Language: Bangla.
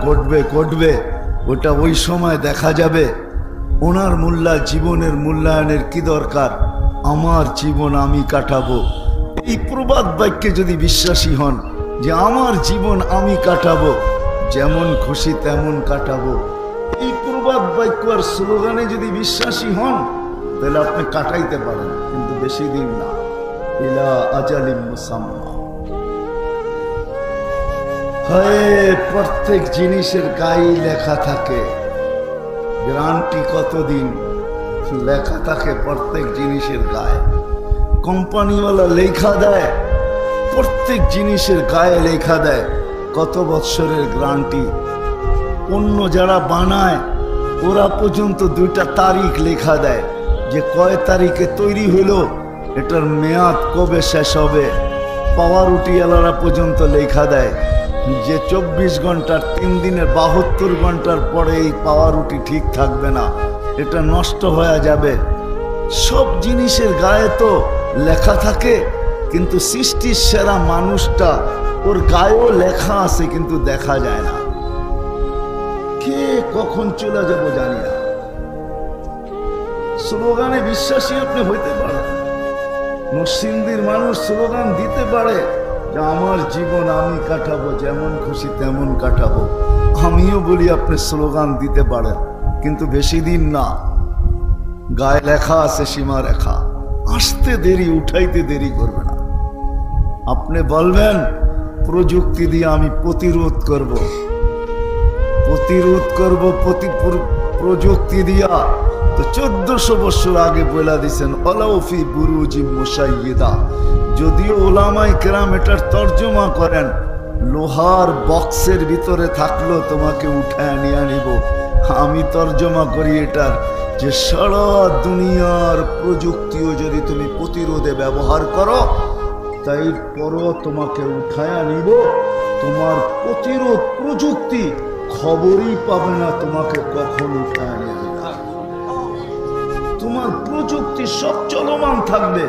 ঘটবে ঘটবে, ওটা ওই সময় দেখা যাবে। ওনার জীবনের মূল্যায়নের কি দরকার? আমার জীবন আমি কাটাবো। এই প্রবাদ বাক্যে যদি বিশ্বাসী হন যে আমার জীবন আমি কাটাবো, যেমন খুশি তেমন কাটাবো, এই প্রবাদ বাক্য আর স্লোগানে যদি বিশ্বাসী হন, তাহলে আপনি কাটাইতে পারেন, কিন্তু বেশি দিন না। ইলা আজালিম মুসাম্মা। প্রত্যেক জিনিসের গায়ে লেখা থাকে, গ্যারান্টি কতদিন লেখা থাকে প্রত্যেক জিনিসের গায়ে। কোম্পানিওয়ালা লেখা দেয়, প্রত্যেক জিনিসের গায়ে লেখা দেয় কত বৎসরের গ্যারান্টি। পণ্য যারা বানায় ওরা পর্যন্ত 2টা তারিখ লেখা দেয়, যে কয় তারিখে তৈরি হলো, এটার মেয়াদ কবে শেষ হবে। পাওয়ারুটিওয়ালারা পর্যন্ত লেখা দেয় যে 24 ঘন্টার 3 দিনের 72 ঘন্টার পরে এই পাওয়ারুটি ঠিক থাকবে না, এটা নষ্ট হয়ে যাবে। সব জিনিসের গায়ে তো লেখা থাকে, কিন্তু সৃষ্টির সেরা মানুষটা, ওর গায়েও লেখা আছে কিন্তু দেখা যায় না। কে কখন চলে যাব জানি না। স্লোগানে বিশ্বাসী আপনি হইতে পারেন, নরসিংদীর মানুষ স্লোগান দিতে পারে যে আমার জীবন আমি কাটাবো, যেমন খুশি তেমন কাটাবো। আমিও বলি আপনি স্লোগান দিতে পারেন, কিন্তু বেশি দিন না। গায়ে লেখা আছে সীমা রেখা, আসতে দেরি, উঠাইতে দেরি করবে না। আপনি বলবেন প্রযুক্তি দিয়ে আমি প্রতিরোধ করব, প্রযুক্তি দিয়া তো 1400 বছর আগে বলে দিছেন ওলাউফি বুরুজি মুশাইয়্যিদা। যদিও ওলামায়ে কেরাম এটার তর্জমা করেন লোহার বক্সের ভিতরে থাকলো তোমাকে উঠায় নিয়ে নিব, আমি তর্জমা করি এটার যে সারা দুনিয়ার প্রযুক্তিও যদি তুমি প্রতিরোধে ব্যবহার করো, তাই পরও তোমাকে উঠায় নিব। তোমার প্রতিরোধ প্রযুক্তি খবরই পাবে না তোমাকে কখন উঠায় নিয়ে। তোমার প্রযুক্তি সব চলমান থাকবে,